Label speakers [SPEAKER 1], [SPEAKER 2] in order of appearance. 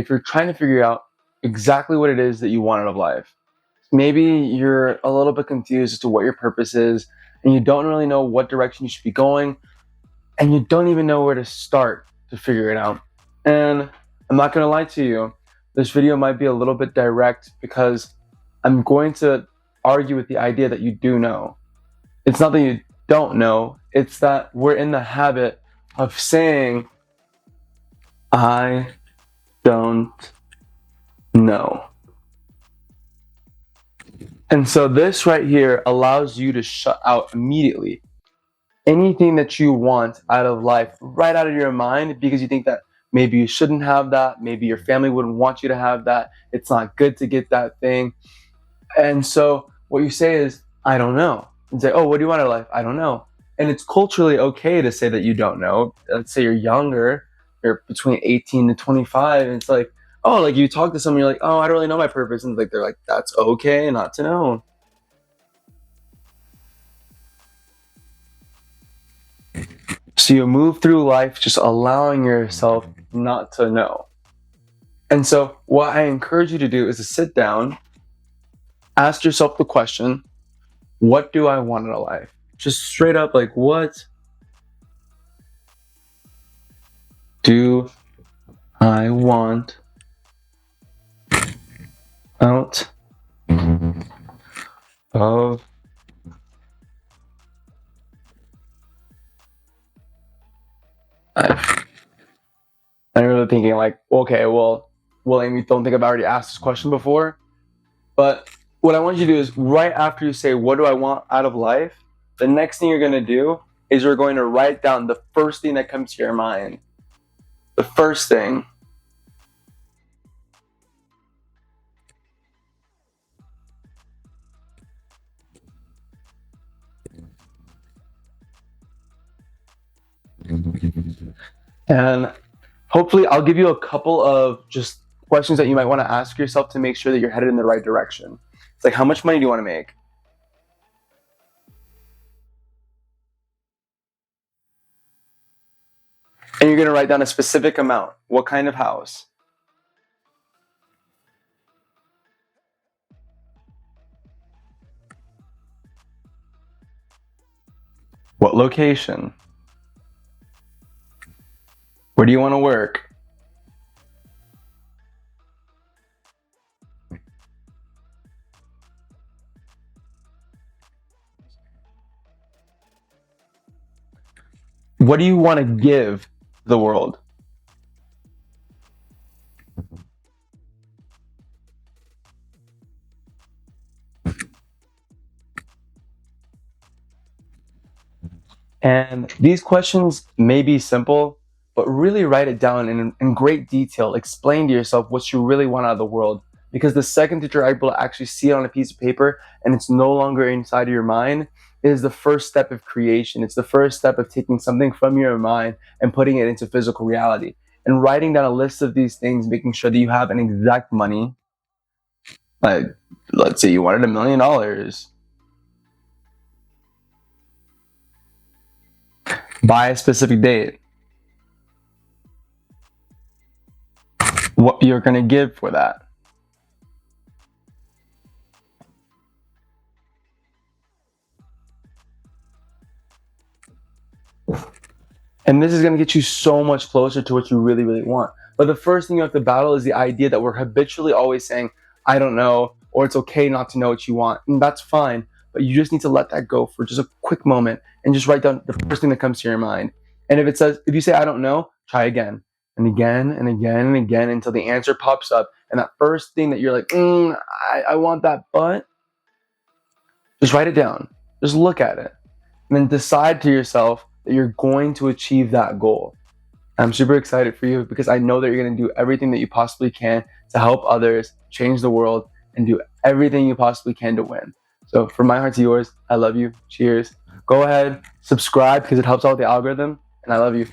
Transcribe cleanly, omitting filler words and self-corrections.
[SPEAKER 1] if you're trying to figure out exactly what it is that you want out of life. Maybe you're a little bit confused as to what your purpose is, and you don't really know what direction you should be going, and you don't even know where to start to figure it out. And I'm not going to lie to you, this video might be a little bit direct because I'm going to argue with the idea that you do know. It's not that you don't know, it's that we're in the habit of saying, I don't know. And so this right here allows you to shut out immediately anything that you want out of life right out of your mind, because you think that maybe you shouldn't have that, maybe your family wouldn't want you to have that, it's not good to get that thing. And so what you say is, I don't know. And say, oh, what do you want out of life? I don't know. And it's culturally okay to say that you don't know. Let's say you're younger, you're between 18 to 25, and it's like, oh, like you talk to someone, you're like, oh, I don't really know my purpose. And like they're like, that's okay not to know. So you move through life just allowing yourself not to know. And so what I encourage you to do is to sit down, ask yourself the question, what do I want in a life? Just straight up, like, what do I want out of life? I remember thinking like, okay, well, William, you don't think I've already asked this question before? But what I want you to do is right after you say, what do I want out of life? The next thing you're going to do is you're going to write down the first thing that comes to your mind. The first thing. And hopefully I'll give you a couple of just questions that you might want to ask yourself to make sure that you're headed in the right direction. It's like, how much money do you want to make? And you're going to write down a specific amount. What kind of house? What location? Where do you want to work? What do you want to give the world? And these questions may be simple, but really write it down in great detail. Explain to yourself what you really want out of the world. Because the second that you're able to actually see it on a piece of paper and it's no longer inside of your mind, it is the first step of creation. It's the first step of taking something from your mind and putting it into physical reality. And writing down a list of these things, making sure that you have an exact money. Like, let's say you wanted $1 million. By a specific date. What you're going to give for that. And this is going to get you so much closer to what you really, really want. But the first thing you have to battle is the idea that we're habitually always saying, I don't know, or it's okay not to know what you want. And that's fine. But you just need to let that go for just a quick moment and just write down the first thing that comes to your mind. And if you say, I don't know, try again and again and again and again until the answer pops up. And that first thing that you're like, I want that, but just write it down. Just look at it. And then decide to yourself that you're going to achieve that goal. I'm super excited for you because I know that you're going to do everything that you possibly can to help others, change the world, and do everything you possibly can to win. So from my heart to yours, I love you. Cheers. Go ahead, subscribe because it helps out with the algorithm, and I love you.